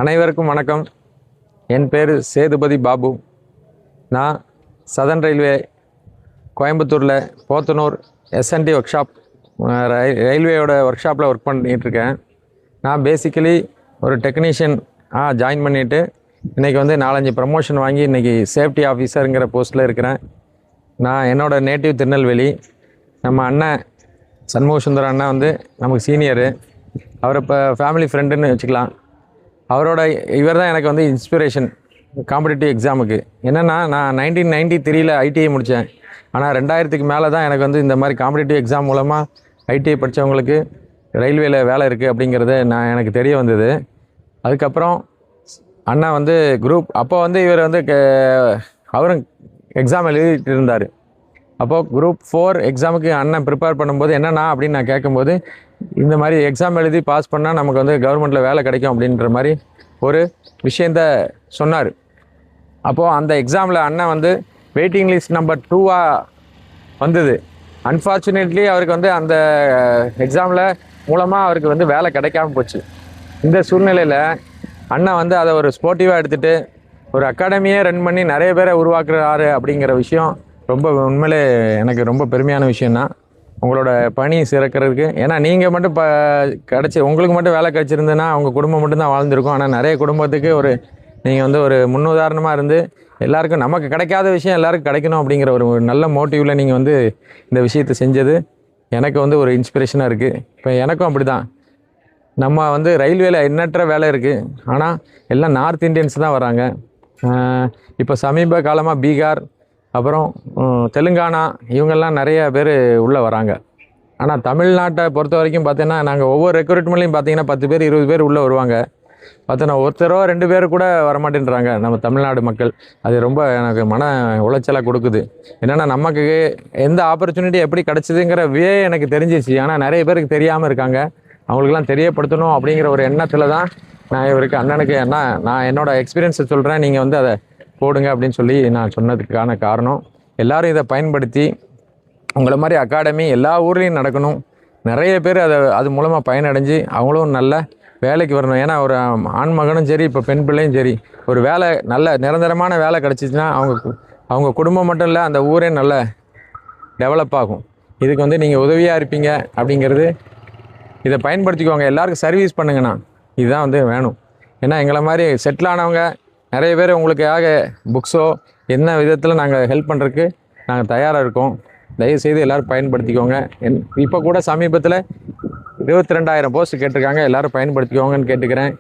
அனைவருக்கும் வணக்கம். என் பேர் சேதுபதி பாபு. நான் சதர்ன் ரயில்வே கோயம்புத்தூரில் போத்தனூர் எஸ்என்டி ஒர்க் ஷாப் ரயில்வேயோட ஒர்க் ஷாப்பில் ஒர்க் பண்ணிகிட்ருக்கேன். நான் பேசிக்கலி ஒரு டெக்னீஷியன் ஜாயின் பண்ணிவிட்டு இன்றைக்கி வந்து 4-5 ப்ரமோஷன் வாங்கி இன்றைக்கி சேஃப்டி ஆஃபீஸருங்கிற போஸ்ட்டில் இருக்கிறேன். நான் என்னோடய நேட்டிவ் திருநெல்வேலி. நம்ம அண்ணன் சண்முக சுந்தரம் அண்ணன் வந்து நமக்கு சீனியரு. அவர் இப்போ ஃபேமிலி ஃப்ரெண்டுன்னு வச்சுக்கலாம். இவர் தான் எனக்கு வந்து இன்ஸ்பிரேஷன் காம்படிட்டிவ் எக்ஸாமுக்கு. என்னென்னா, நான் 1993 ஐடிஐ முடித்தேன். ஆனால் 2000க்கு மேலே தான் எனக்கு வந்து இந்த மாதிரி காம்படிட்டிவ் எக்ஸாம் மூலமாக ஐடிஐ படித்தவங்களுக்கு ரயில்வேயில் வேலை இருக்குது அப்படிங்கிறது எனக்கு தெரிய வந்தது. அதுக்கப்புறம் அண்ணா வந்து குரூப் அப்போ வந்து இவர் வந்து அவரும் எக்ஸாம் எழுதிட்டு இருந்தார். அப்போது குரூப் 4 எக்ஸாமுக்கு அண்ணன் ப்ரிப்பேர் பண்ணும்போது என்னென்னா அப்படின்னு நான் கேட்கும்போது, இந்த மாதிரி எக்ஸாம் எழுதி பாஸ் பண்ணால் நமக்கு வந்து கவர்மெண்ட்டில் வேலை கிடைக்கும் அப்படின்ற மாதிரி ஒரு விஷயத்த சொன்னார். அப்போது அந்த எக்ஸாமில் அண்ணன் வந்து வெயிட்டிங் லிஸ்ட் நம்பர் 2 வந்தது. அன்ஃபார்ச்சுனேட்லி அவருக்கு வந்து அந்த எக்ஸாமில் மூலமாக அவருக்கு வந்து வேலை கிடைக்காம போச்சு. இந்த சூழ்நிலையில் அண்ணன் வந்து அதை ஒரு ஸ்போர்ட்டிவாக எடுத்துகிட்டு ஒரு அகாடமியே ரன் பண்ணி நிறைய பேரை உருவாக்குறாரு அப்படிங்கிற விஷயம் ரொம்ப உண்மையிலே எனக்கு ரொம்ப பெருமையான விஷயந்தான். உங்களோட பணி சிறக்கிறதுக்கு. ஏன்னா நீங்கள் மட்டும் உங்களுக்கு மட்டும் வேலை கிடச்சிருந்துன்னா அவங்க குடும்பம் மட்டும்தான் வாழ்ந்துருக்கும். ஆனால் நிறைய குடும்பத்துக்கு நீங்கள் வந்து ஒரு முன்னுதாரணமாக இருந்து எல்லாருக்கும் நமக்கு கிடைக்காத விஷயம் எல்லாருக்கும் கிடைக்கணும் அப்படிங்கிற ஒரு நல்ல மோட்டிவில் நீங்கள் வந்து இந்த விஷயத்தை செஞ்சது எனக்கு வந்து ஒரு இன்ஸ்பிரேஷனாக இருக்குது. இப்போ எனக்கும் அப்படி தான். நம்ம வந்து ரயில்வேல எண்ணற்ற வேலை இருக்குது. ஆனால் எல்லாம் நார்த் இந்தியன்ஸ் தான் வராங்க. இப்போ சமீப காலமாக பீகார், அப்புறம் தெலுங்கானா, இவங்கெல்லாம் நிறைய பேர் உள்ளே வராங்க. ஆனால் தமிழ்நாட்டை பொறுத்த வரைக்கும் பார்த்தீங்கன்னா, நாங்கள் ஒவ்வொரு ரெக்ரூட்மெண்ட்லையும் பார்த்தீங்கன்னா 10 பேர் 20 பேர் உள்ளே வருவாங்க. பார்த்தோன்னா ஒருத்தரோ 2 பேர் கூட வரமாட்டேன்றாங்க நம்ம தமிழ்நாடு மக்கள். அது ரொம்ப எனக்கு மன உளைச்சலாக கொடுக்குது. என்னென்னா, நமக்கு எந்த ஆப்பர்ச்சுனிட்டி எப்படி கிடச்சிதுங்கிற எனக்கு தெரிஞ்சிச்சு. ஆனால் நிறைய பேருக்கு தெரியாமல் இருக்காங்க. அவங்களுக்கெல்லாம் தெரியப்படுத்தணும் அப்படிங்கிற ஒரு எண்ணத்தில் தான் நான் இவருக்கு அண்ணனுக்கு நான் என்னோடய எக்ஸ்பீரியன்ஸை சொல்கிறேன், நீங்கள் வந்து அதை போடுங்க அப்படின்னு சொல்லி நான் சொன்னதுக்கான காரணம், எல்லோரும் இதை பயன்படுத்தி உங்களை மாதிரி அகாடமி எல்லா ஊர்லேயும் நடக்கணும். நிறைய பேர் அது மூலமாக பயனடைஞ்சு அவங்களும் நல்ல வேலைக்கு வரணும். ஏன்னா ஒரு ஆண் மகனும் சரி, இப்போ பெண் பிள்ளையும் சரி, ஒரு வேலை நல்ல நிரந்தரமான வேலை கிடச்சிச்சின்னா அவங்க குடும்பம் மட்டும் இல்லை, அந்த ஊரே நல்ல டெவலப் ஆகும். இதுக்கு வந்து நீங்கள் உதவியாக இருப்பீங்க அப்படிங்கிறது, இதை பயன்படுத்திக்கோங்க. எல்லாருக்கும் சர்வீஸ் பண்ணுங்கண்ணா, இதுதான் வந்து வேணும். ஏன்னா எங்களை மாதிரி செட்டில் ஆனவங்க நிறைய பேர் உங்களுக்காக புக்ஸோ என்ன விதத்தில் நாங்கள் ஹெல்ப் பண்ணுறதுக்கு நாங்கள் தயாராக இருக்கோம். தயவுசெய்து எல்லோரும் பயன்படுத்திக்கோங்க. இப்போ கூட சமீபத்தில் 22,000 போஸ்ட் கேட்டிருக்காங்க. எல்லோரும் பயன்படுத்திக்கோங்கன்னு கேட்டுக்கிறேன்.